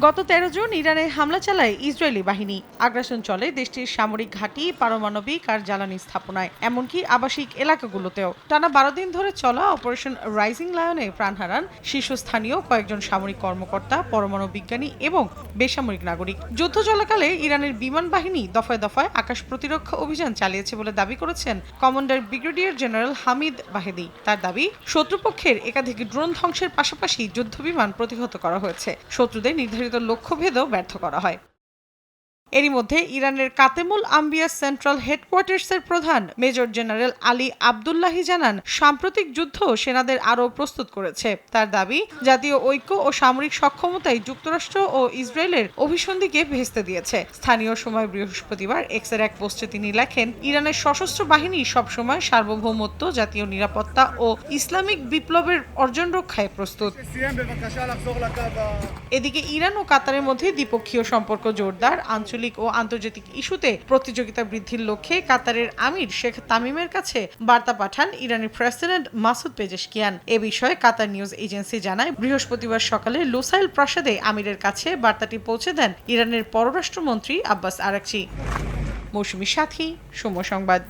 গত ১৩ জুন ইরানে হামলা চালায় ইসরায়েলি বাহিনী। আগ্রাসন চলে দেশটির সামরিক ঘাঁটি, পারমাণবিক আর জ্বালানি স্থাপনায়, এমনকি আবাসিক এলাকাগুলোতেও। টানা ১২ দিন ধরে চলা অপারেশন রাইজিং লায়নে প্রাণ হারান শীর্ষস্থানীয় কয়েকজন সামরিক কর্মকর্তা, পরমাণু বিজ্ঞানী এবং বেসামরিক নাগরিক। যুদ্ধ চলাকালে ইরানের বিমান বাহিনী দফায় দফায় আকাশ প্রতিরক্ষা অভিযান চালিয়েছে বলে দাবি করেছেন কমান্ডার ব্রিগেডিয়ার জেনারেল হামিদ বাহেদি। তার দাবি, শত্রুপক্ষের একাধিক ড্রোন ধ্বংসের পাশাপাশি যুদ্ধবিমান প্রতিহত করা হয়েছে। শত্রুদের নির্ধারিত লক্ষ্যভেদও ব্যর্থ করা হয়। এরই মধ্যে ইরানের কাতেমুল আম্বিয়া সেন্ট্রাল হেডকোয়ার্টার্সের প্রধান মেজর জেনারেল আলী আবদুল্লাহি জানান, সাম্প্রতিক যুদ্ধ সেনাদের আরও প্রস্তুত করেছে। তার দাবি, জাতীয় ঐক্য ও সামরিক সক্ষমতাই যুক্তরাষ্ট্র ও ইসরায়েলের অভিসন্ধিকে ভেস্তে দিয়েছে। স্থানীয় সময় বৃহস্পতিবার এক্সের এক পোস্টে তিনি লেখেন, ইরানের সশস্ত্র বাহিনী সবসময় সার্বভৌমত্ব, জাতীয় নিরাপত্তা ও ইসলামিক বিপ্লবের অর্জন রক্ষায় প্রস্তুত। এদিকে ইরান ও কাতারের মধ্যে দ্বিপক্ষীয় সম্পর্ক জোরদার। আঞ্চলিক ও আন্তর্জাতিক ইস্যুতে প্রতিযোগিতা বৃদ্ধির লক্ষ্যে কাতারের আমির শেখ তামিমের কাছে বার্তা পাঠান ইরানের প্রেসিডেন্ট মাসুদ পেজেশকিয়ান। এ বিষয়ে কাতার নিউজ এজেন্সি জানায়, বৃহস্পতিবার সকালে লুসাইল প্রাসাদে আমিরের কাছে বার্তাটি পৌঁছে দেন ইরানের পররাষ্ট্রমন্ত্রী আব্বাস আরাকচি। মৌসুমী সাথী, সময় সংবাদ।